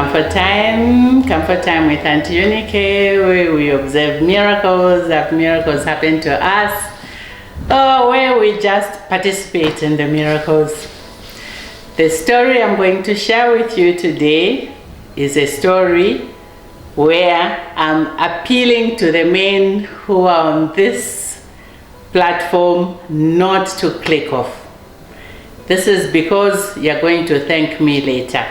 Comfort time with Aunty Yunike, where we observe miracles, that miracles happen to us, or where we just participate in the miracles. The story I'm going to share with you today is a story where I'm appealing to the men who are on this platform not to click off. This is because you're going to thank me later.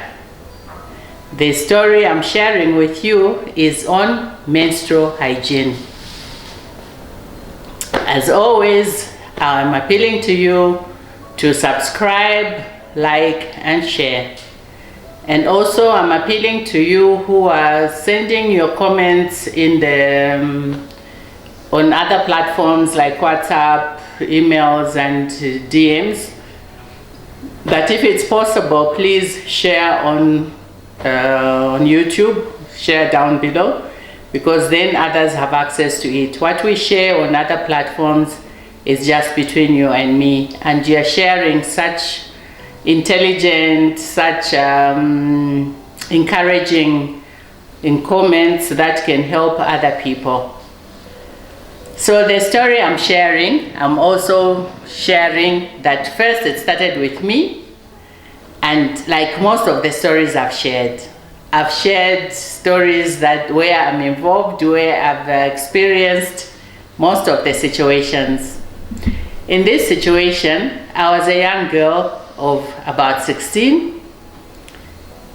The story I'm sharing with you is on menstrual hygiene. As always, I'm appealing to you to subscribe, like, and share. And also, I'm appealing to you who are sending your comments in the on other platforms like WhatsApp, emails, and DMs. That if it's possible, please share on YouTube, share down below, because then others have access to it. What we share on other platforms is just between you and me, and you're sharing such intelligent, such encouraging in comments that can help other people. So the story I'm sharing, I'm also sharing that first it started with me. And like most of the stories I've shared stories that where I'm involved, where I've experienced most of the situations. In this situation, I was a young girl of about 16,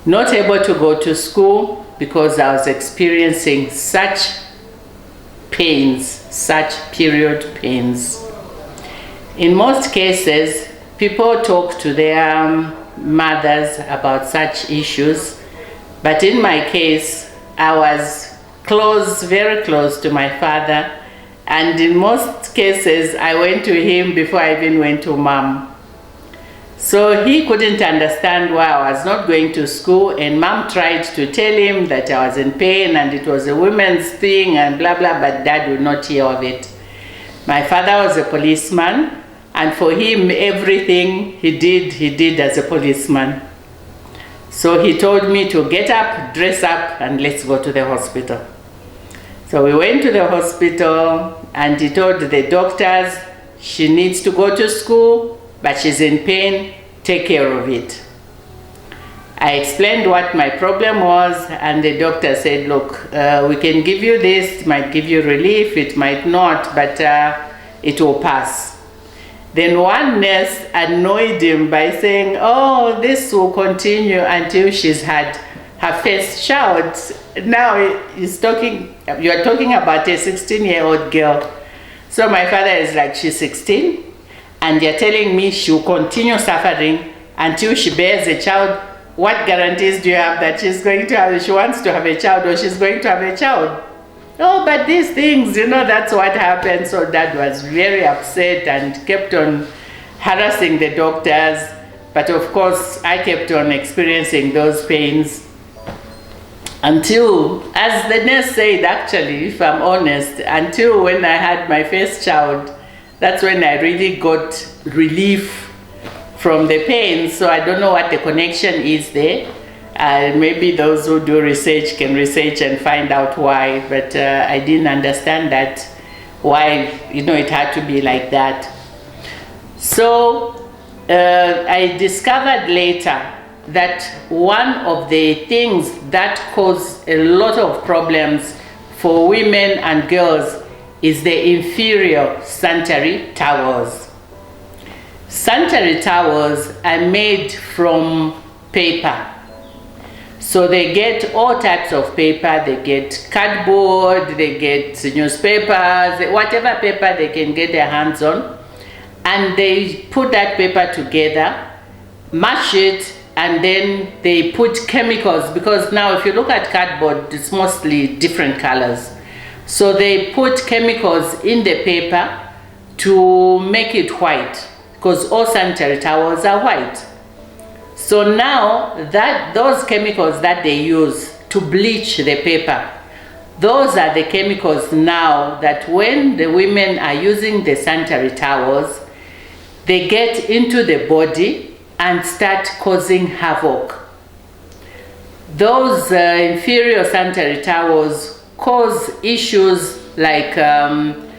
not able to go to school because I was experiencing such pains, such period pains. In most cases, people talk to their mothers about such issues, but in my case I was close, very close to my father, and in most cases I went to him before I even went to mom. So he couldn't understand why I was not going to school, and mom tried to tell him that I was in pain and it was a women's thing and blah blah, but dad would not hear of it. My father was a policeman, and for him, everything he did as a policeman. So he told me to get up, dress up, and let's go to the hospital. So we went to the hospital, and he told the doctors she needs to go to school, but she's in pain, take care of it. I explained what my problem was, and the doctor said, look, we can give you this, it might give you relief, it might not, but it will pass. Then one nurse annoyed him by saying, oh, this will continue until she's had her first child. Now you're talking about a 16-year-old girl. So my father is like, she's 16, and you're telling me she'll continue suffering until she bears a child. What guarantees do you have that she wants to have a child, or she's going to have a child? Oh, but these things, that's what happened. So dad was very upset and kept on harassing the doctors. But of course, I kept on experiencing those pains until, as the nurse said, actually, if I'm honest, until when I had my first child, that's when I really got relief from the pain. So I don't know what the connection is there. Maybe those who do research can research and find out why, but I didn't understand that, why, it had to be like that. So I discovered later that one of the things that cause a lot of problems for women and girls is the inferior sanitary towels. Sanitary towels are made from paper. So they get all types of paper. They get cardboard, they get newspapers, whatever paper they can get their hands on. And they put that paper together, mash it, and then they put chemicals, because now if you look at cardboard, it's mostly different colors. So they put chemicals in the paper to make it white, because all sanitary towels are white. So now that those chemicals that they use to bleach the paper, those are the chemicals now that when the women are using the sanitary towels, they get into the body and start causing havoc. those inferior sanitary towels cause issues like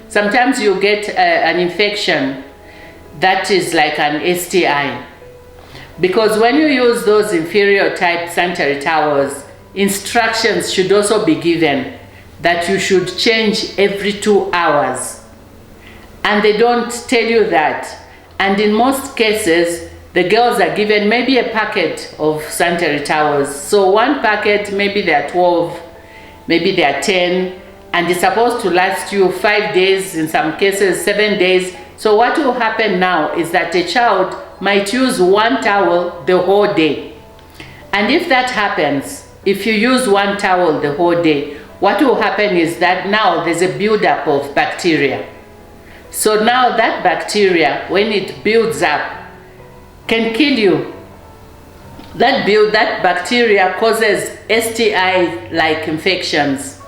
sometimes you get an infection that is like an STI. Because when you use those inferior type sanitary towels, instructions should also be given that you should change every 2 hours. And they don't tell you that. And in most cases, the girls are given maybe a packet of sanitary towels. So one packet, maybe there are 12, maybe there are 10, and it's supposed to last you 5 days, in some cases 7 days. So what will happen now is that a child might use one towel the whole day. And if that happens, if you use one towel the whole day, what will happen is that now there's a buildup of bacteria. So now that bacteria, when it builds up, can kill you. That bacteria causes STI-like infections.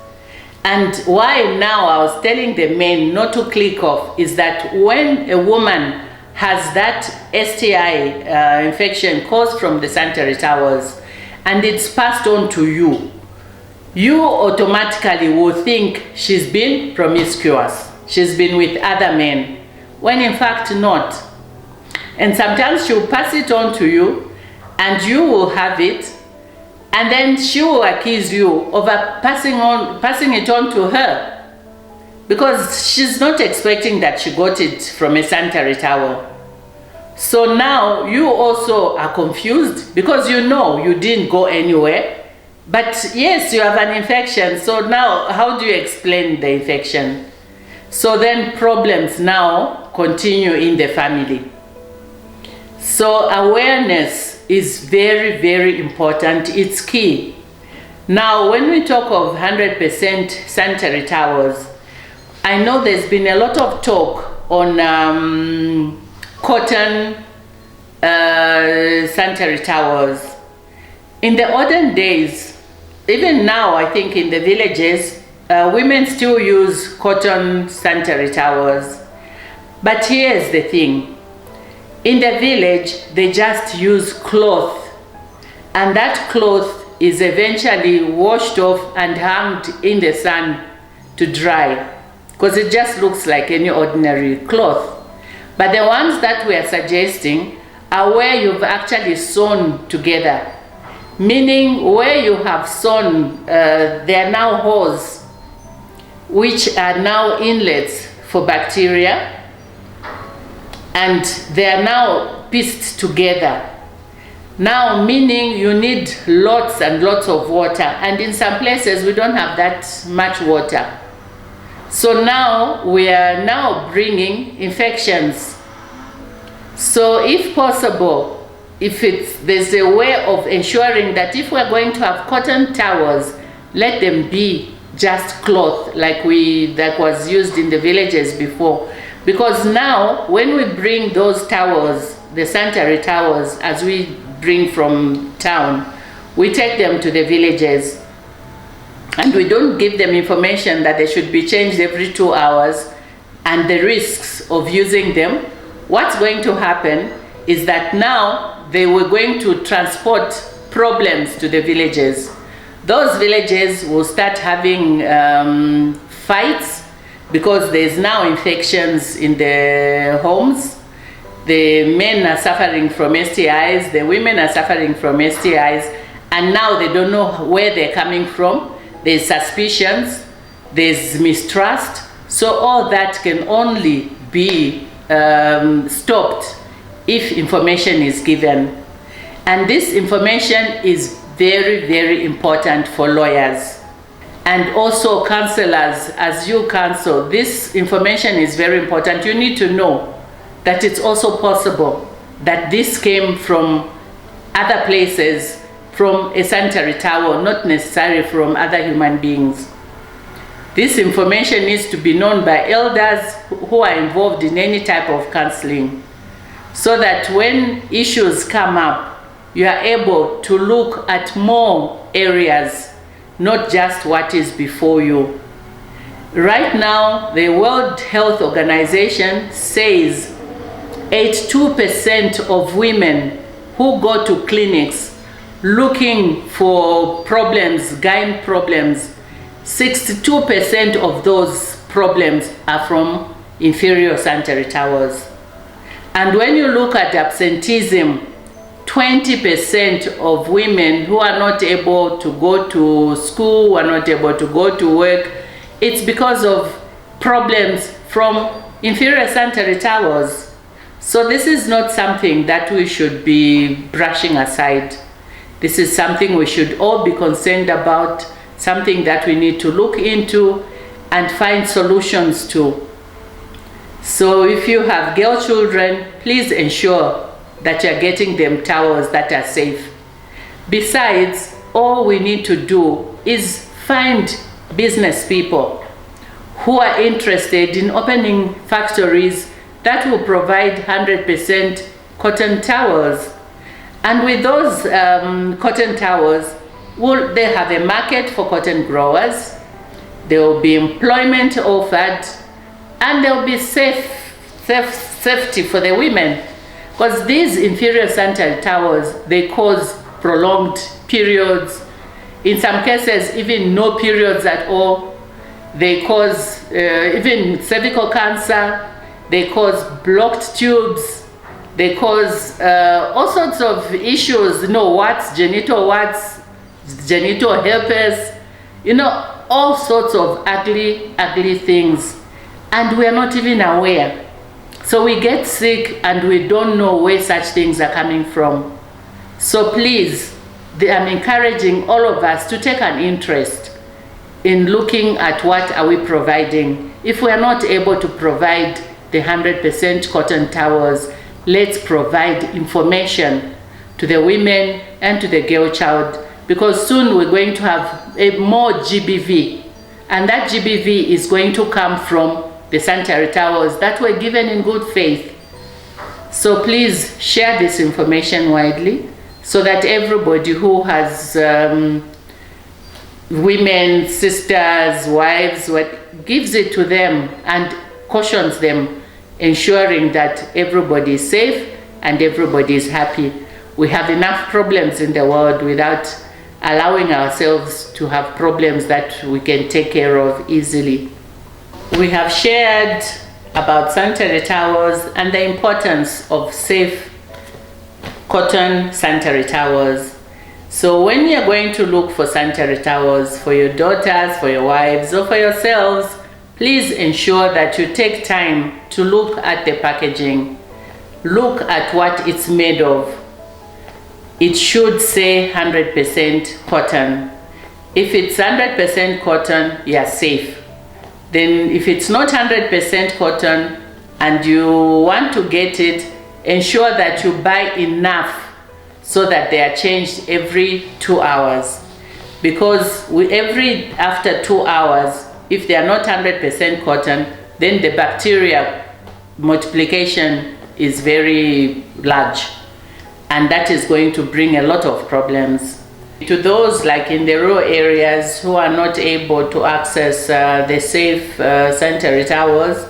And why now I was telling the men not to click off is that when a woman has that STI infection caused from the sanitary towels and it's passed on to you, you automatically will think she's been promiscuous. She's been with other men, when in fact not. And sometimes she'll pass it on to you and you will have it, and then she will accuse you of passing it on to her, because she's not expecting that she got it from a sanitary towel. So now you also are confused because you know you didn't go anywhere, but yes, you have an infection. So now how do you explain the infection? So then problems now continue in the family. So awareness is very, very important. It's key. Now, when we talk of 100% sanitary towels, I know there's been a lot of talk on cotton sanitary towels. In the olden days, even now, I think in the villages, women still use cotton sanitary towels. But here's the thing. In the village, they just use cloth, and that cloth is eventually washed off and hung in the sun to dry, because it just looks like any ordinary cloth. But the ones that we are suggesting are where you've actually sewn together, meaning where you have sewn, there are now holes, which are now inlets for bacteria, and they are now pieced together. Now, meaning you need lots and lots of water, and in some places we don't have that much water. So now we are now bringing infections. So if possible, there's a way of ensuring that if we're going to have cotton towels, let them be just cloth like that was used in the villages before. Because now when we bring those towels, the sanitary towels, as we bring from town, we take them to the villages and we don't give them information that they should be changed every 2 hours and the risks of using them. What's going to happen is that now they were going to transport problems to the villages. Those villages will start having fights because there's now infections in the homes. The men are suffering from STIs, the women are suffering from STIs, and now they don't know where they're coming from. There's suspicions, there's mistrust. So all that can only be stopped if information is given. And this information is very, very important for lawyers and also counselors. As you counsel, this information is very important. You need to know that it's also possible that this came from other places, from a sanitary towel, not necessarily from other human beings. This information needs to be known by elders who are involved in any type of counseling, so that when issues come up, you are able to look at more areas, not just what is before you. Right now, the World Health Organization says 82% of women who go to clinics looking for problems, gyne problems, 62% of those problems are from inferior sanitary towels. And when you look at absenteeism, 20% of women who are not able to go to school, are not able to go to work, it's because of problems from inferior sanitary towels. So this is not something that we should be brushing aside. This is something we should all be concerned about, something that we need to look into and find solutions to. So if you have girl children, please ensure that you're getting them towels that are safe. Besides, all we need to do is find business people who are interested in opening factories that will provide 100% cotton towels. And with those cotton towels, they have a market for cotton growers, there will be employment offered, and there will be safety for the women. Because these inferior sanitary towels, they cause prolonged periods, in some cases even no periods at all. They cause even cervical cancer, they cause blocked tubes, they cause all sorts of issues, genital herpes, all sorts of ugly things. And we are not even aware. So we get sick and we don't know where such things are coming from. So please, I'm encouraging all of us to take an interest in looking at what are we providing. If we are not able to provide the 100% cotton towels, let's provide information to the women and to the girl child, because soon we're going to have more GBV, and that GBV is going to come from the sanitary towels that were given in good faith. So please share this information widely so that everybody who has women, sisters, wives, gives it to them and cautions them, ensuring that everybody is safe and everybody is happy. We have enough problems in the world without allowing ourselves to have problems that we can take care of easily. We have shared about sanitary towels and the importance of safe cotton sanitary towels. So when you're going to look for sanitary towels for your daughters, for your wives, or for yourselves, please ensure that you take time to look at the packaging. Look at what it's made of. It should say 100% cotton. If it's 100% cotton, you're safe. Then if it's not 100% cotton and you want to get it, ensure that you buy enough so that they are changed every 2 hours. Because after 2 hours, if they are not 100% cotton, then the bacteria multiplication is very large, and that is going to bring a lot of problems. To those like in the rural areas who are not able to access the safe sanitary towels,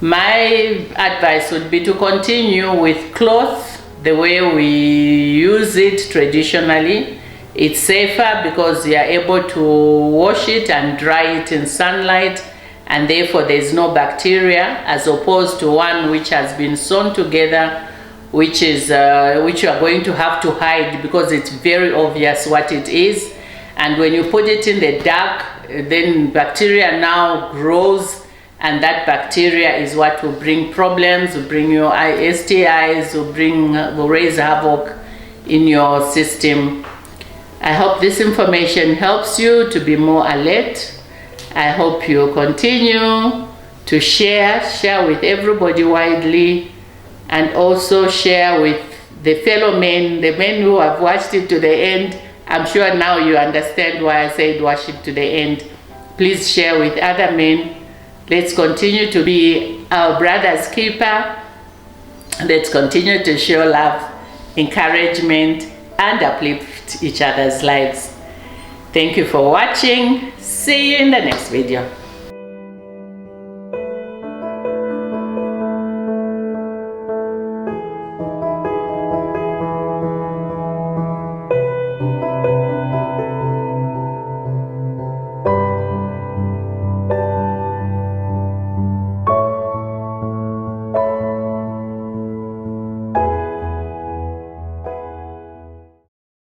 my advice would be to continue with cloth the way we use it traditionally. It's safer because you are able to wash it and dry it in sunlight, and therefore there's no bacteria, as opposed to one which has been sewn together, which you are going to have to hide because it's very obvious what it is. And when you put it in the dark, then bacteria now grows, and that bacteria is what will bring problems, will bring your STIs, will raise havoc in your system. I hope this information helps you to be more alert. I hope you continue to share with everybody widely, and also share with the fellow men, the men who have watched it to the end. I'm sure now you understand why I said watch it to the end. Please share with other men. Let's continue to be our brother's keeper. Let's continue to show love, encouragement, and uplift each other's lives. Thank you for watching. See you in the next video.